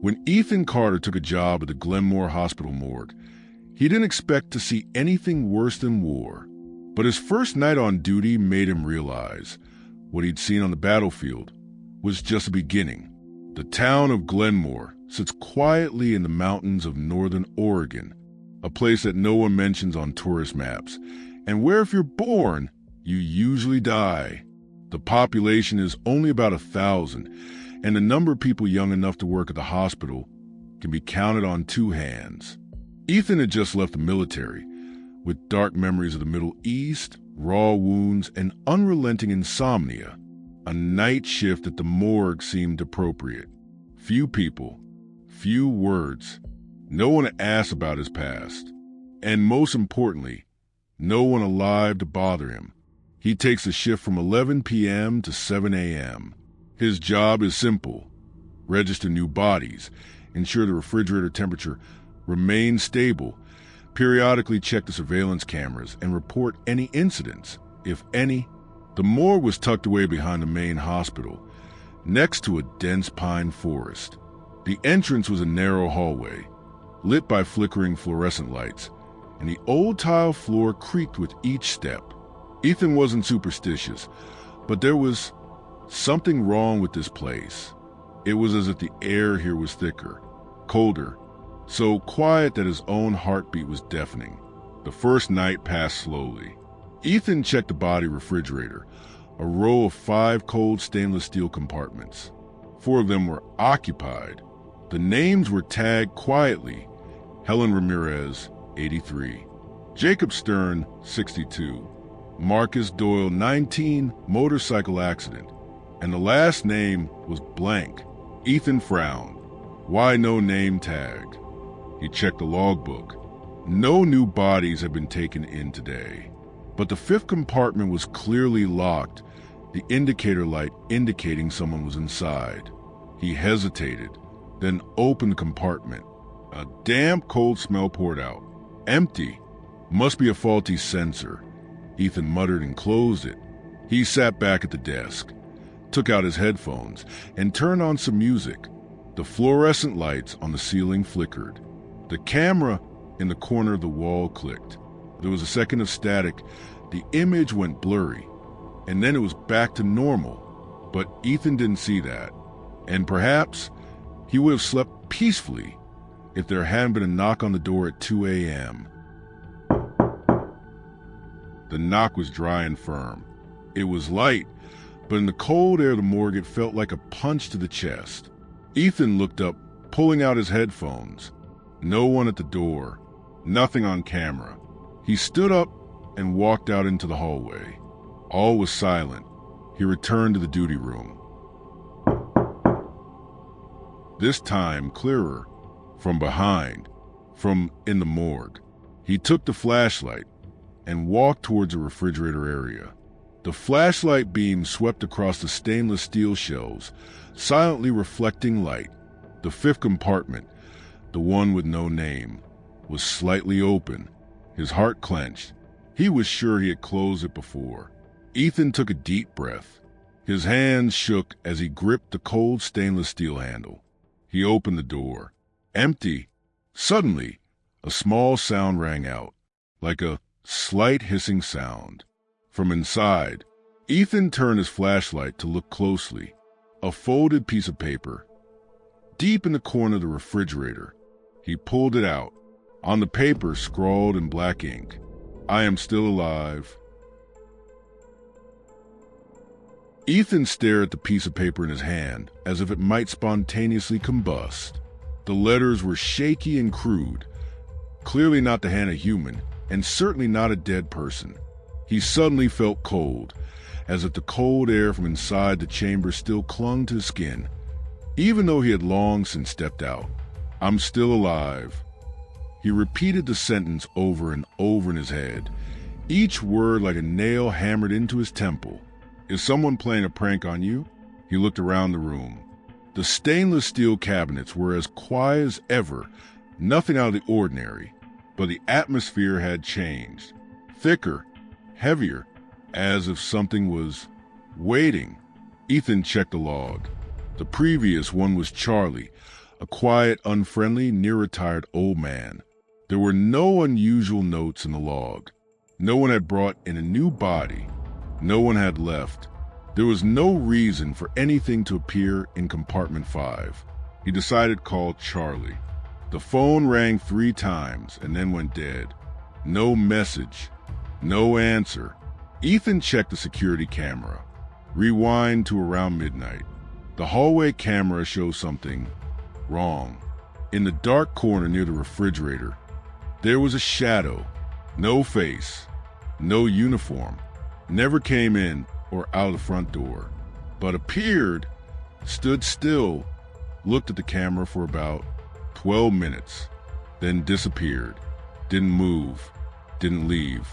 When Ethan Carter took a job at the Glenmore Hospital morgue, he didn't expect to see anything worse than war. But his first night on duty made him realize what he'd seen on the battlefield was just the beginning. The town of Glenmore sits quietly in the mountains of northern Oregon, a place that no one mentions on tourist maps, and where if you're born, you usually die. The population is only about 1,000, and the number of people young enough to work at the hospital can be counted on 2 hands. Ethan had just left the military, with dark memories of the Middle East, raw wounds, and unrelenting insomnia. A night shift at the morgue seemed appropriate. Few people, few words, no one asked about his past, and most importantly, no one alive to bother him. He takes a shift from 11 p.m. to 7 a.m. His job is simple: register new bodies, ensure the refrigerator temperature remains stable, periodically check the surveillance cameras, and report any incidents, if any. The morgue was tucked away behind the main hospital, next to a dense pine forest. The entrance was a narrow hallway, lit by flickering fluorescent lights, and the old tile floor creaked with each step. Ethan wasn't superstitious, but there was something wrong with this place. It was as if the air here was thicker, colder, so quiet that his own heartbeat was deafening. The first night passed slowly. Ethan checked the body refrigerator, a row of 5 cold stainless steel compartments. 4 of them were occupied. The names were tagged quietly: Helen Ramirez, 83, Jacob Stern, 62, Marcus Doyle, 19, motorcycle accident, and the last name was blank. Ethan frowned. Why no name tag? He checked the logbook. No new bodies had been taken in today, but the 5th compartment was clearly locked, the indicator light indicating someone was inside. He hesitated, then opened the compartment. A damp, cold smell poured out. Empty. Must be a faulty sensor. Ethan muttered and closed it. He sat back at the desk, took out his headphones, and turned on some music. The fluorescent lights on the ceiling flickered. The camera in the corner of the wall clicked. There was a second of static. The image went blurry, and then it was back to normal. But Ethan didn't see that, and perhaps he would have slept peacefully if there hadn't been a knock on the door at 2 a.m. The knock was dry and firm. It was light, but in the cold air of the morgue it felt like a punch to the chest. Ethan looked up, pulling out his headphones. No one at the door, nothing on camera. He stood up and walked out into the hallway. All was silent. He returned to the duty room. This time clearer, from behind, from in the morgue. He took the flashlight and walked towards the refrigerator area. The flashlight beam swept across the stainless steel shelves, silently reflecting light. The 5th compartment, the one with no name, was slightly open. His heart clenched. He was sure he had closed it before. Ethan took a deep breath. His hands shook as he gripped the cold stainless steel handle. He opened the door. Empty. Suddenly, a small sound rang out, like a slight hissing sound. From inside, Ethan turned his flashlight to look closely. A folded piece of paper, deep in the corner of the refrigerator. He pulled it out. On the paper, scrawled in black ink, "I am still alive." Ethan stared at the piece of paper in his hand as if it might spontaneously combust. The letters were shaky and crude, clearly not the hand of a human, and certainly not a dead person. He suddenly felt cold, as if the cold air from inside the chamber still clung to his skin, even though he had long since stepped out. "I'm still alive." He repeated the sentence over and over in his head, each word like a nail hammered into his temple. Is someone playing a prank on you? He looked around the room. The stainless steel cabinets were as quiet as ever, nothing out of the ordinary, but the atmosphere had changed. Thicker, heavier, as if something was waiting. Ethan checked the log. The previous one was Charlie, A quiet, unfriendly, near-retired old man. There were no unusual notes in the log. No one had brought in a new body. No one had left. There was no reason for anything to appear in compartment 5. He decided to call Charlie. The phone rang 3 times and then went dead. No message. No answer. Ethan checked the security camera. Rewind to around midnight. The hallway camera shows something wrong. In the dark corner near the refrigerator, there was a shadow. No face. No uniform. Never came in or out of the front door, but appeared, stood still, looked at the camera for about 12 minutes, then disappeared. Didn't move, didn't leave,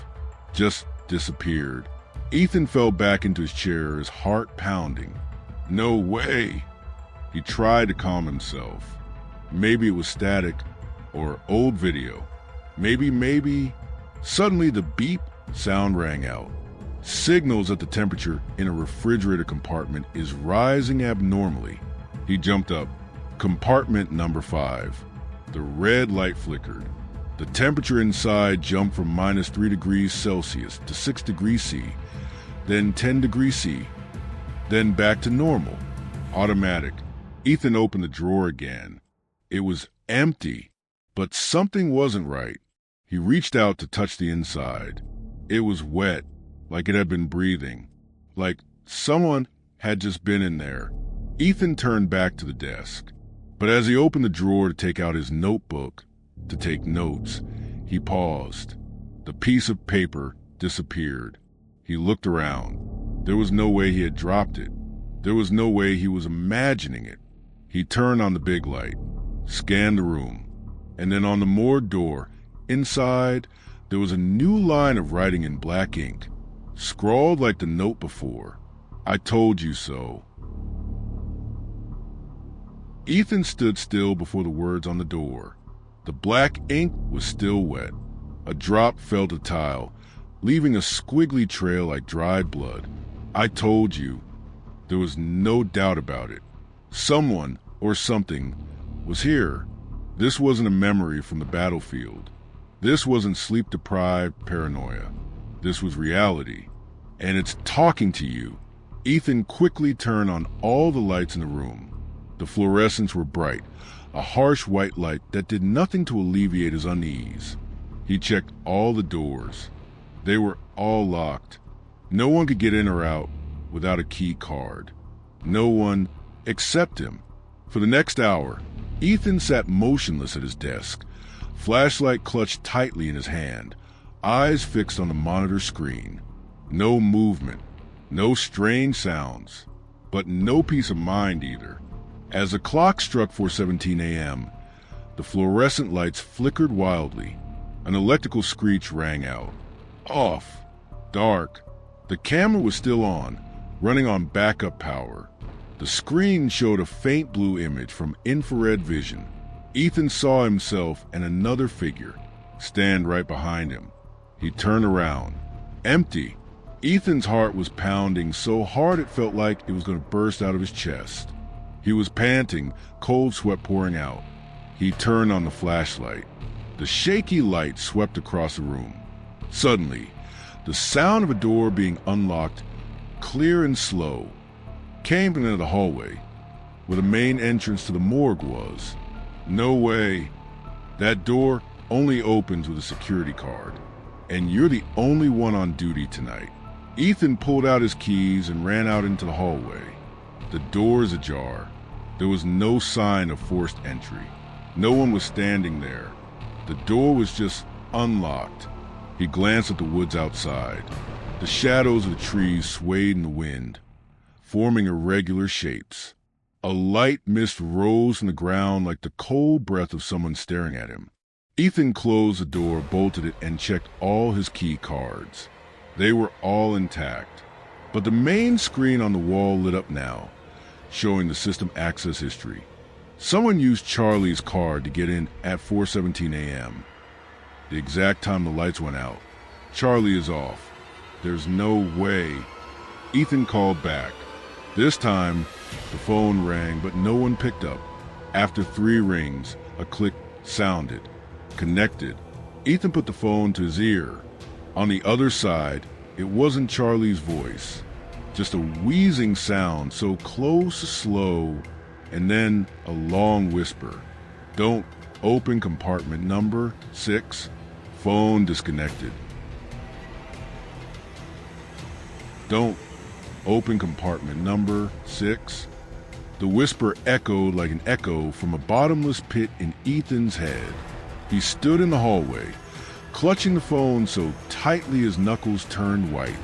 just disappeared. Ethan fell back into his chair, his heart pounding. No way! He tried to calm himself. Maybe it was static or old video. Maybe. Suddenly the beep sound rang out. Signals that the temperature in a refrigerator compartment is rising abnormally. He jumped up. Compartment number 5. The red light flickered. The temperature inside jumped from -3 degrees Celsius to 6 degrees C, then 10 degrees C, then back to normal. Automatic. Ethan opened the drawer again. It was empty, but something wasn't right. He reached out to touch the inside. It was wet, like it had been breathing, like someone had just been in there. Ethan turned back to the desk, but as he opened the drawer to take out his notebook to take notes, he paused. The piece of paper disappeared. He looked around. There was no way he had dropped it. There was no way he was imagining it. He turned on the big light, scanned the room, and then on the morgue door, inside, there was a new line of writing in black ink, scrawled like the note before. I told you so. Ethan stood still before the words on the door. The black ink was still wet. A drop fell to the tile, leaving a squiggly trail like dried blood. I told you. There was no doubt about it. Someone or something was here. This wasn't a memory from the battlefield. This wasn't sleep-deprived paranoia. This was reality. And it's talking to you. Ethan quickly turned on all the lights in the room. The fluorescents were bright, a harsh white light that did nothing to alleviate his unease. He checked all the doors. They were all locked. No one could get in or out without a key card. No one except him. For the next hour, Ethan sat motionless at his desk, flashlight clutched tightly in his hand, eyes fixed on the monitor screen. No movement, no strange sounds, but no peace of mind either. As the clock struck 4:17 a.m., the fluorescent lights flickered wildly. An electrical screech rang out. Off. Dark. The camera was still on, running on backup power. The screen showed a faint blue image from infrared vision. Ethan saw himself and another figure stand right behind him. He turned around. Empty. Ethan's heart was pounding so hard it felt like it was going to burst out of his chest. He was panting, cold sweat pouring out. He turned on the flashlight. The shaky light swept across the room. Suddenly, the sound of a door being unlocked, clear and slow, came into the hallway, where the main entrance to the morgue was. No way. That door only opens with a security card, and you're the only one on duty tonight. Ethan pulled out his keys and ran out into the hallway. The door is ajar. There was no sign of forced entry. No one was standing there. The door was just unlocked. He glanced at the woods outside. The shadows of the trees swayed in the wind, forming irregular shapes. A light mist rose from the ground like the cold breath of someone staring at him. Ethan closed the door, bolted it, and checked all his key cards. They were all intact, but the main screen on the wall lit up now, showing the system access history. Someone used Charlie's card to get in at 4:17 a.m. The exact time the lights went out. Charlie is off. There's no way. Ethan called back. This time, the phone rang, but no one picked up. After 3 rings, a click sounded. Connected. Ethan put the phone to his ear. On the other side, it wasn't Charlie's voice. Just a wheezing sound, so close, slow, and then a long whisper. Don't open compartment number 6. Phone disconnected. Don't open compartment number 6. The whisper echoed like an echo from a bottomless pit in Ethan's head. He stood in the hallway, clutching the phone so tightly his knuckles turned white.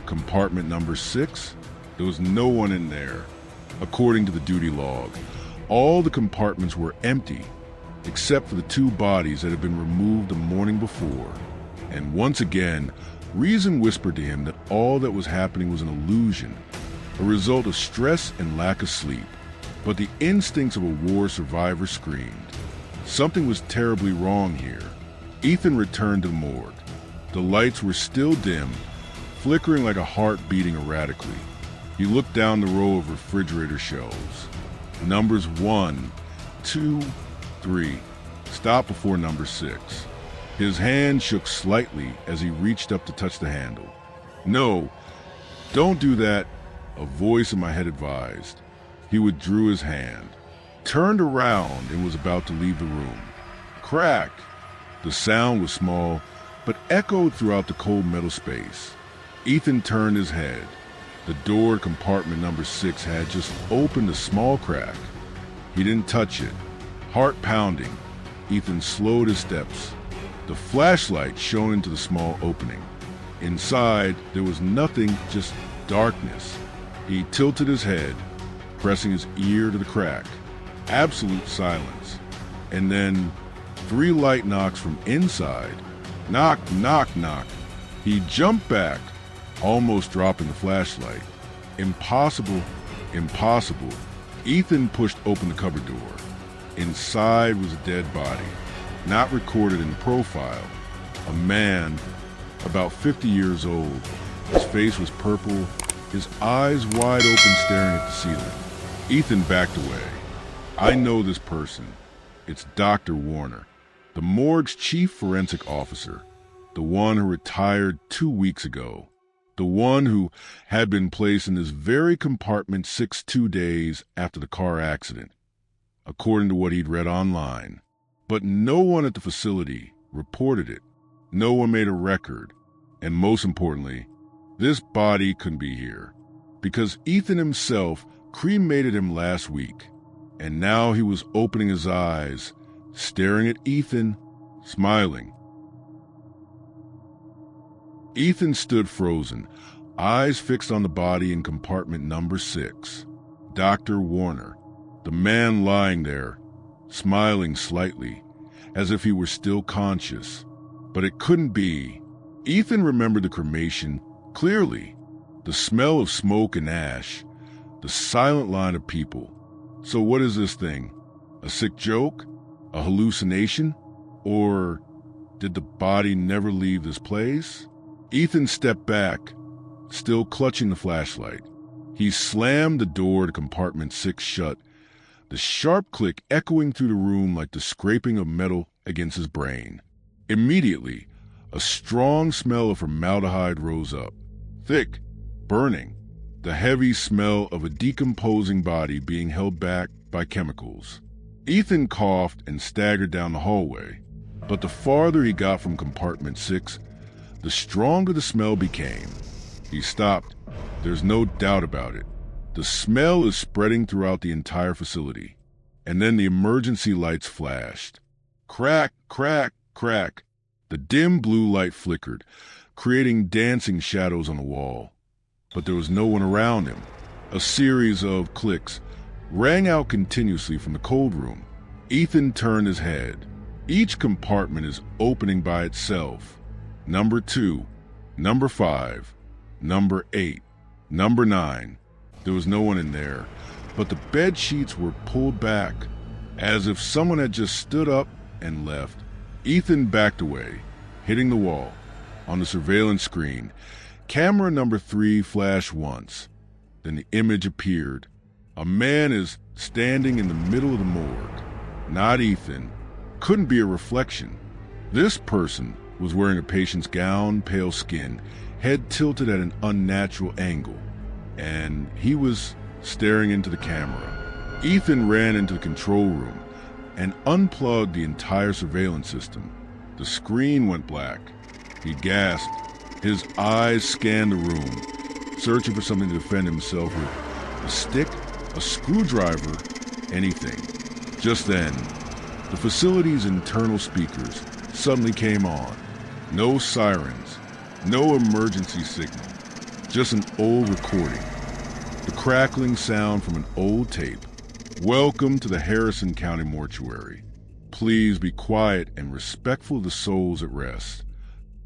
Compartment number 6? There was no one in there. According to the duty log, all the compartments were empty, except for the 2 bodies that had been removed the morning before. And once again, reason whispered to him that all that was happening was an illusion, a result of stress and lack of sleep. But the instincts of a war survivor screamed. Something was terribly wrong here. Ethan returned to the morgue. The lights were still dim, flickering like a heart beating erratically. He looked down the row of refrigerator shelves. Numbers 1, 2, 3. Stopped before number 6. His hand shook slightly as he reached up to touch the handle. No, don't do that, a voice in my head advised. He withdrew his hand, turned around, and was about to leave the room. Crack! The sound was small, but echoed throughout the cold metal space. Ethan turned his head. The door to compartment number 6 had just opened a small crack. He didn't touch it. Heart pounding, Ethan slowed his steps. The flashlight shone into the small opening. Inside, there was nothing, just darkness. He tilted his head, pressing his ear to the crack. Absolute silence. And then 3 light knocks from inside. Knock, knock, knock. He jumped back, almost dropping the flashlight. Impossible, impossible. Ethan pushed open the cupboard door. Inside was a dead body, not recorded in the profile. A man, about 50 years old. His face was purple, his eyes wide open staring at the ceiling. Ethan backed away. I know this person. It's Dr. Warner, the morgue's chief forensic officer, the one who retired 2 weeks ago, the one who had been placed in this very compartment 2 days after the car accident, according to what he'd read online. But no one at the facility reported it. No one made a record. And most importantly, this body couldn't be here, because Ethan himself cremated him last week. And now he was opening his eyes, staring at Ethan, smiling. Ethan stood frozen, eyes fixed on the body in compartment number 6. Dr. Warner, the man lying there, smiling slightly, as if he were still conscious. But it couldn't be. Ethan remembered the cremation clearly. The smell of smoke and ash, the silent line of people. So what is this thing? A sick joke? A hallucination? Or did the body never leave this place? Ethan stepped back, still clutching the flashlight. He slammed the door to compartment 6 shut, the sharp click echoing through the room like the scraping of metal against his brain. Immediately, a strong smell of formaldehyde rose up. Thick, burning, the heavy smell of a decomposing body being held back by chemicals. Ethan coughed and staggered down the hallway, but the farther he got from compartment 6, the stronger the smell became. He stopped. There's no doubt about it. The smell is spreading throughout the entire facility. And then the emergency lights flashed. Crack, crack, crack. The dim blue light flickered, creating dancing shadows on the wall. But there was no one around him. A series of clicks rang out continuously from the cold room. Ethan turned his head. Each compartment is opening by itself. Number 2, number 5, number 8, number 9. There was no one in there, but the bed sheets were pulled back, as if someone had just stood up and left. Ethan backed away, hitting the wall. On the surveillance screen, camera number 3 flashed once. Then the image appeared. A man is standing in the middle of the morgue. Not Ethan. Couldn't be a reflection. This person was wearing a patient's gown, pale skin, head tilted at an unnatural angle, and he was staring into the camera. Ethan ran into the control room and unplugged the entire surveillance system. The screen went black. He gasped. His eyes scanned the room, searching for something to defend himself with. A stick, a screwdriver, anything. Just then, the facility's internal speakers suddenly came on. No sirens, no emergency signal, just an old recording. The crackling sound from an old tape. Welcome to the Harrison County Mortuary. Please be quiet and respectful of the souls at rest.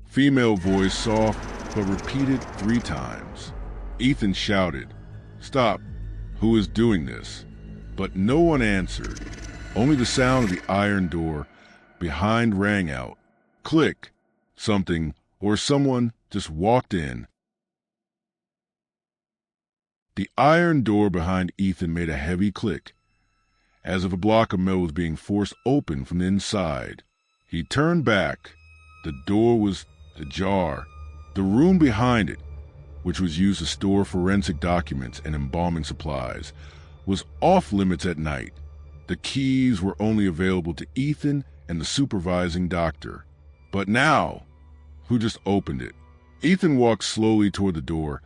Female voice, soft but repeated 3 times. Ethan shouted, "Stop! Who is doing this?" But no one answered. Only the sound of the iron door behind rang out. Click! Something or someone just walked in. The iron door behind Ethan made a heavy click, as if a block of metal was being forced open from the inside. He turned back. The door was ajar. The room behind it, which was used to store forensic documents and embalming supplies, was off limits at night. The keys were only available to Ethan and the supervising doctor. But now, who just opened it? Ethan walked slowly toward the door,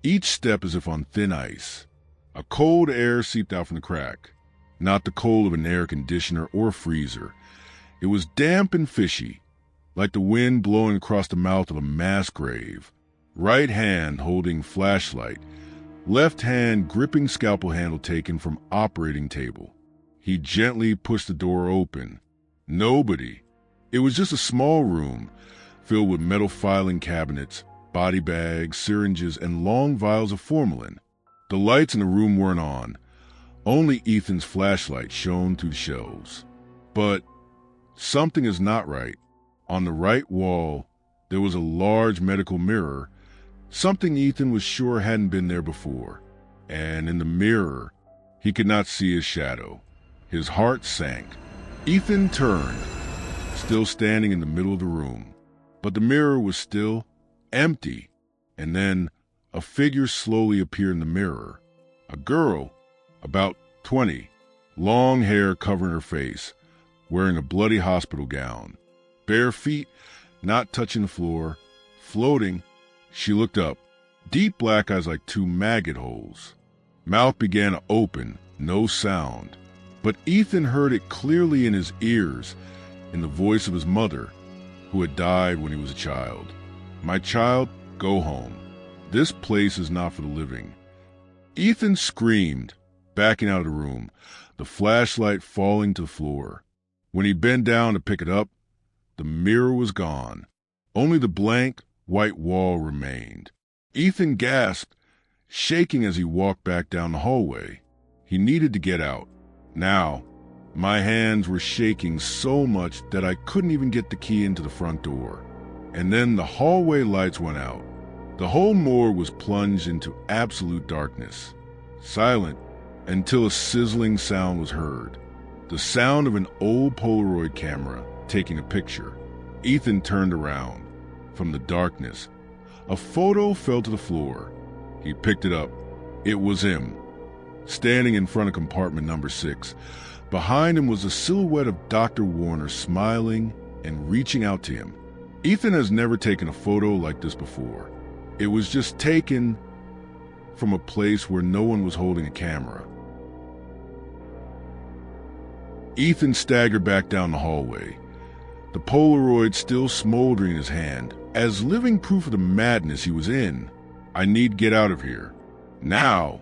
each step as if on thin ice. A cold air seeped out from the crack. Not the cold of an air conditioner or freezer. It was damp and fishy, like the wind blowing across the mouth of a mass grave. Right hand holding flashlight, left hand gripping scalpel handle taken from operating table. He gently pushed the door open. Nobody. It was just a small room filled with metal filing cabinets, body bags, syringes, and long vials of formalin. The lights in the room weren't on. Only Ethan's flashlight shone through the shelves. But something is not right. On the right wall, there was a large medical mirror, something Ethan was sure hadn't been there before. And in the mirror, he could not see his shadow. His heart sank. Ethan turned, still standing in the middle of the room. But the mirror was still empty. And then a figure slowly appeared in the mirror. A girl, about 20, long hair covering her face, wearing a bloody hospital gown. Bare feet, not touching the floor, floating. She looked up, deep black eyes like 2 maggot holes. Mouth began to open, no sound. But Ethan heard it clearly in his ears, in the voice of his mother, who had died when he was a child. "My child, go home. This place is not for the living." Ethan screamed, backing out of the room, the flashlight falling to the floor. When he bent down to pick it up, the mirror was gone. Only the blank, white wall remained. Ethan gasped, shaking as he walked back down the hallway. He needed to get out. Now, my hands were shaking so much that I couldn't even get the key into the front door. And then the hallway lights went out. The whole morgue was plunged into absolute darkness, silent until a sizzling sound was heard. The sound of an old Polaroid camera taking a picture. Ethan turned around. From the darkness, a photo fell to the floor. He picked it up. It was him, standing in front of compartment number 6. Behind him was a silhouette of Dr. Warner smiling and reaching out to him. Ethan has never taken a photo like this before. It was just taken from a place where no one was holding a camera. Ethan staggered back down the hallway, the Polaroid still smoldering in his hand, as living proof of the madness he was in. I need to get out of here. Now.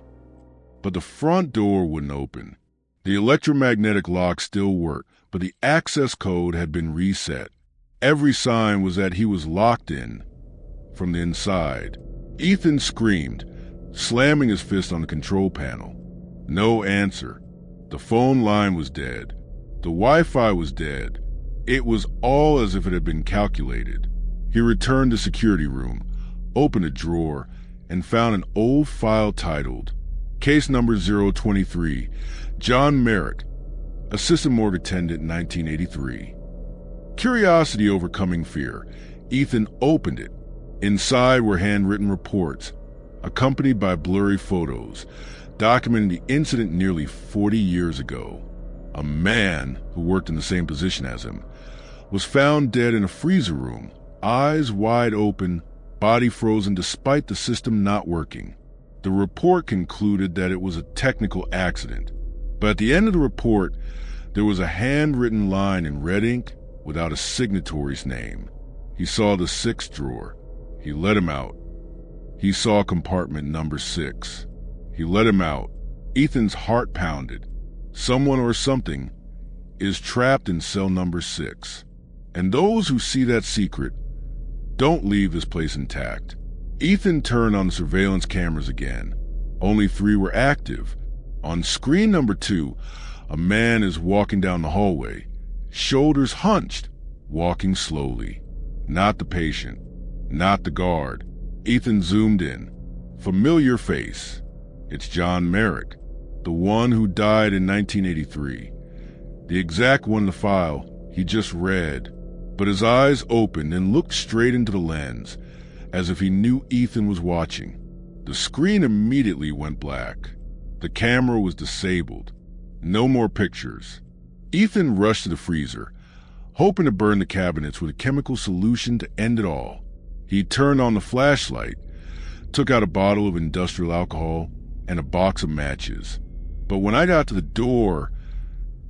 But the front door wouldn't open. The electromagnetic lock still worked, but the access code had been reset. Every sign was that he was locked in from the inside. Ethan screamed, slamming his fist on the control panel. No answer. The phone line was dead. The Wi-Fi was dead. It was all as if it had been calculated. He returned to the security room, opened a drawer, and found an old file titled Case number 023, John Merrick, assistant morgue attendant, 1983. Curiosity overcoming fear, Ethan opened it. Inside were handwritten reports, accompanied by blurry photos, documenting the incident nearly 40 years ago. A man who worked in the same position as him was found dead in a freezer room, eyes wide open, body frozen despite the system not working. The report concluded that it was a technical accident, but at the end of the report, there was a handwritten line in red ink without a signatory's name. He saw the 6th drawer. He let him out. He saw compartment number 6. He let him out. Ethan's heart pounded. Someone or something is trapped in cell number 6. And those who see that secret don't leave this place intact. Ethan turned on the surveillance cameras again. Only 3 were active. On screen number 2, a man is walking down the hallway, shoulders hunched, walking slowly. Not the patient, not the guard. Ethan zoomed in. Familiar face. It's John Merrick, the one who died in 1983. The exact one in the file he just read. But his eyes opened and looked straight into the lens, as if he knew Ethan was watching. The screen immediately went black. The camera was disabled. No more pictures. Ethan rushed to the freezer, hoping to burn the cabinets with a chemical solution to end it all. He turned on the flashlight, took out a bottle of industrial alcohol and a box of matches. But when I got to the door,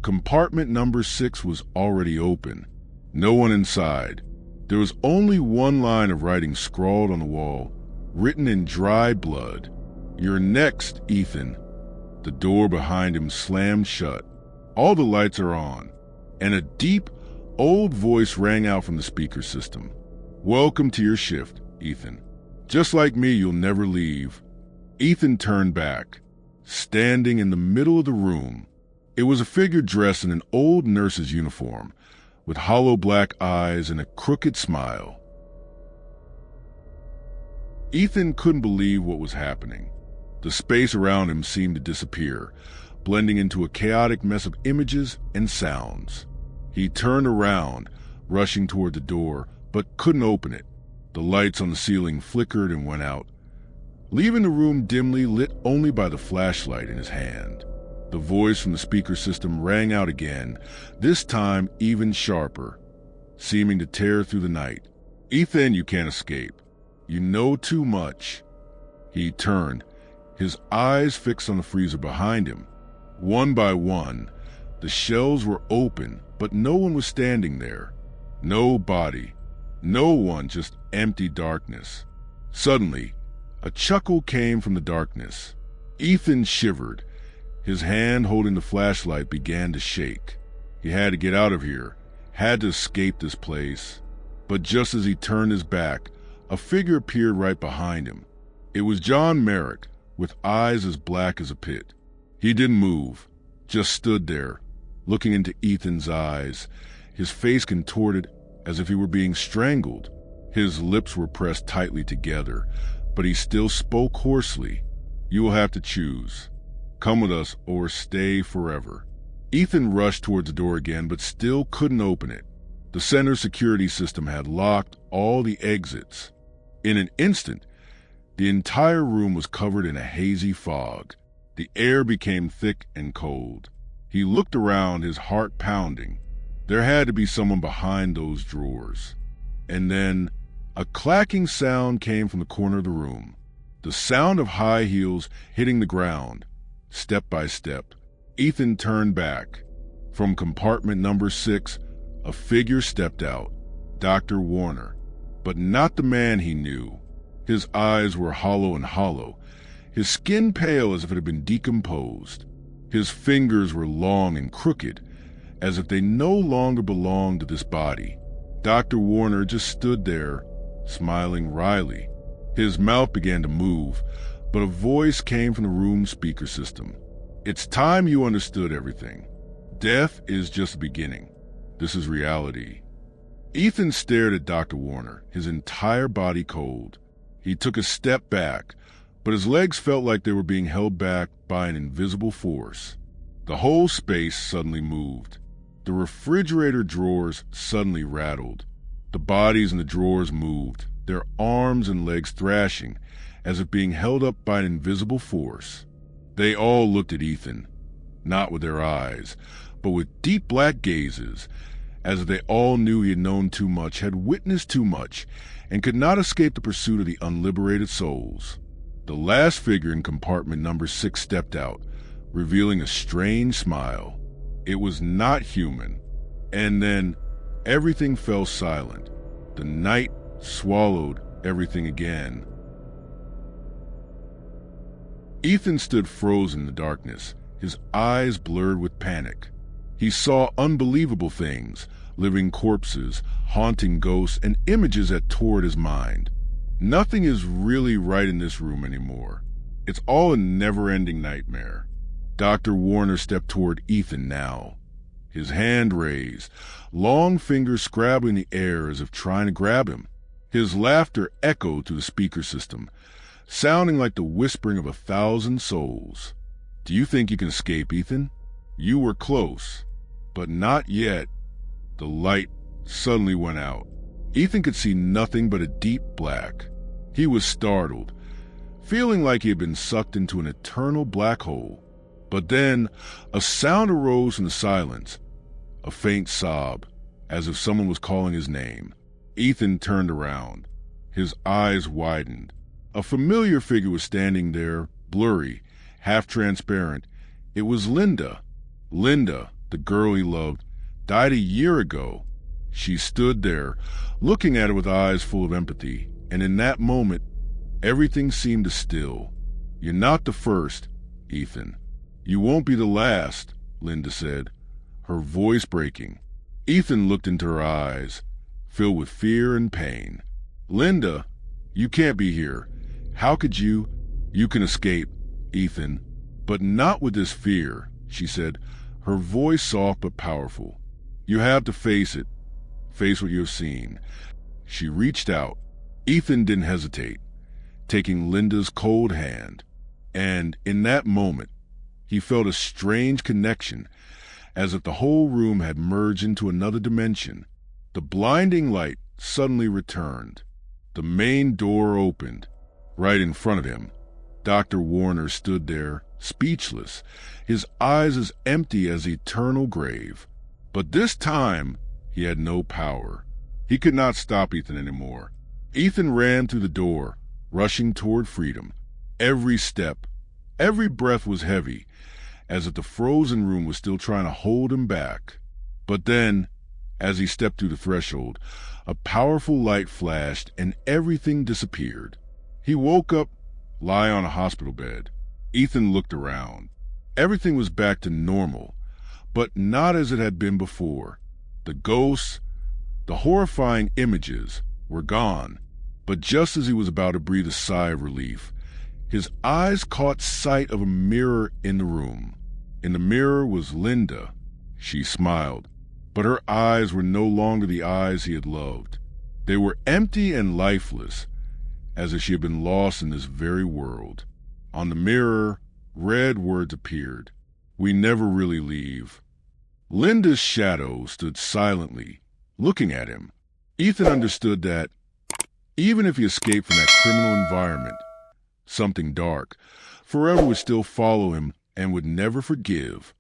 compartment number 6 was already open. No one inside. There was only one line of writing scrawled on the wall, written in dry blood. "You're next, Ethan." The door behind him slammed shut. All the lights are on, and a deep, old voice rang out from the speaker system. "Welcome to your shift, Ethan. Just like me, you'll never leave." Ethan turned back. Standing in the middle of the room, it was a figure dressed in an old nurse's uniform, with hollow black eyes and a crooked smile. Ethan couldn't believe what was happening. The space around him seemed to disappear, blending into a chaotic mess of images and sounds. He turned around, rushing toward the door, but couldn't open it. The lights on the ceiling flickered and went out, leaving the room dimly lit only by the flashlight in his hand. The voice from the speaker system rang out again, this time even sharper, seeming to tear through the night. "Ethan, you can't escape. You know too much." He turned, his eyes fixed on the freezer behind him. One by one, the shelves were open, but no one was standing there. No body. No one, just empty darkness. Suddenly, a chuckle came from the darkness. Ethan shivered. His hand holding the flashlight began to shake. He had to get out of here, had to escape this place. But just as he turned his back, a figure appeared right behind him. It was John Merrick, with eyes as black as a pit. He didn't move, just stood there, looking into Ethan's eyes, his face contorted as if he were being strangled. His lips were pressed tightly together, but he still spoke hoarsely. "You will have to choose. Come with us or stay forever." Ethan rushed towards the door again, but still couldn't open it. The center security system had locked all the exits. In an instant, the entire room was covered in a hazy fog. The air became thick and cold. He looked around, his heart pounding. There had to be someone behind those drawers. And then a clacking sound came from the corner of the room. The sound of high heels hitting the ground. Step by step, Ethan turned back. From compartment number 6, a figure stepped out. Dr. Warner. But not the man he knew. His eyes were hollow, his skin pale as if it had been decomposed. His fingers were long and crooked, as if they no longer belonged to this body. Dr. Warner just stood there, smiling wryly. His mouth began to move, but a voice came from the room's speaker system. "It's time you understood everything. Death is just the beginning. This is reality." Ethan stared at Dr. Warner, his entire body cold. He took a step back, but his legs felt like they were being held back by an invisible force. The whole space suddenly moved. The refrigerator drawers suddenly rattled. The bodies in the drawers moved, their arms and legs thrashing, as if being held up by an invisible force. They all looked at Ethan, not with their eyes, but with deep black gazes, as if they all knew he had known too much, had witnessed too much, and could not escape the pursuit of the unliberated souls. The last figure in compartment number 6 stepped out, revealing a strange smile. It was not human. And then everything fell silent. The night swallowed everything again. Ethan stood frozen in the darkness, his eyes blurred with panic. He saw unbelievable things, living corpses, haunting ghosts, and images that tore at his mind. Nothing is really right in this room anymore. It's all a never-ending nightmare. Dr. Warner stepped toward Ethan now, his hand raised, long fingers scrabbling the air as if trying to grab him. His laughter echoed through the speaker system, sounding like the whispering of 1,000 souls. "Do you think you can escape, Ethan? You were close, but not yet." The light suddenly went out. Ethan could see nothing but a deep black. He was startled, feeling like he had been sucked into an eternal black hole. But then a sound arose from the silence, a faint sob, as if someone was calling his name. Ethan turned around. His eyes widened. A familiar figure was standing there, blurry, half-transparent. It was Linda. Linda, the girl he loved, died a year ago. She stood there, looking at him with eyes full of empathy, and in that moment, everything seemed to still. "You're not the first, Ethan. You won't be the last," Linda said, her voice breaking. Ethan looked into her eyes, filled with fear and pain. "Linda, you can't be here. How could you? You can escape, Ethan, but not with this fear," she said, her voice soft but powerful. "You have to face it. Face what you have seen." She reached out. Ethan didn't hesitate, taking Linda's cold hand. And in that moment, he felt a strange connection, as if the whole room had merged into another dimension. The blinding light suddenly returned. The main door opened. Right in front of him, Dr. Warner stood there, speechless, his eyes as empty as the eternal grave. But this time, he had no power. He could not stop Ethan anymore. Ethan ran through the door, rushing toward freedom. Every step, every breath was heavy, as if the frozen room was still trying to hold him back. But then, as he stepped through the threshold, a powerful light flashed and everything disappeared. He woke up, lying on a hospital bed. Ethan looked around. Everything was back to normal, but not as it had been before. The ghosts, the horrifying images, were gone. But just as he was about to breathe a sigh of relief, his eyes caught sight of a mirror in the room. In the mirror was Linda. She smiled, but her eyes were no longer the eyes he had loved. They were empty and lifeless, as if she had been lost in this very world. On the mirror, red words appeared. "We never really leave." Linda's shadow stood silently, looking at him. Ethan understood that, even if he escaped from that criminal environment, something dark forever would still follow him and would never forgive.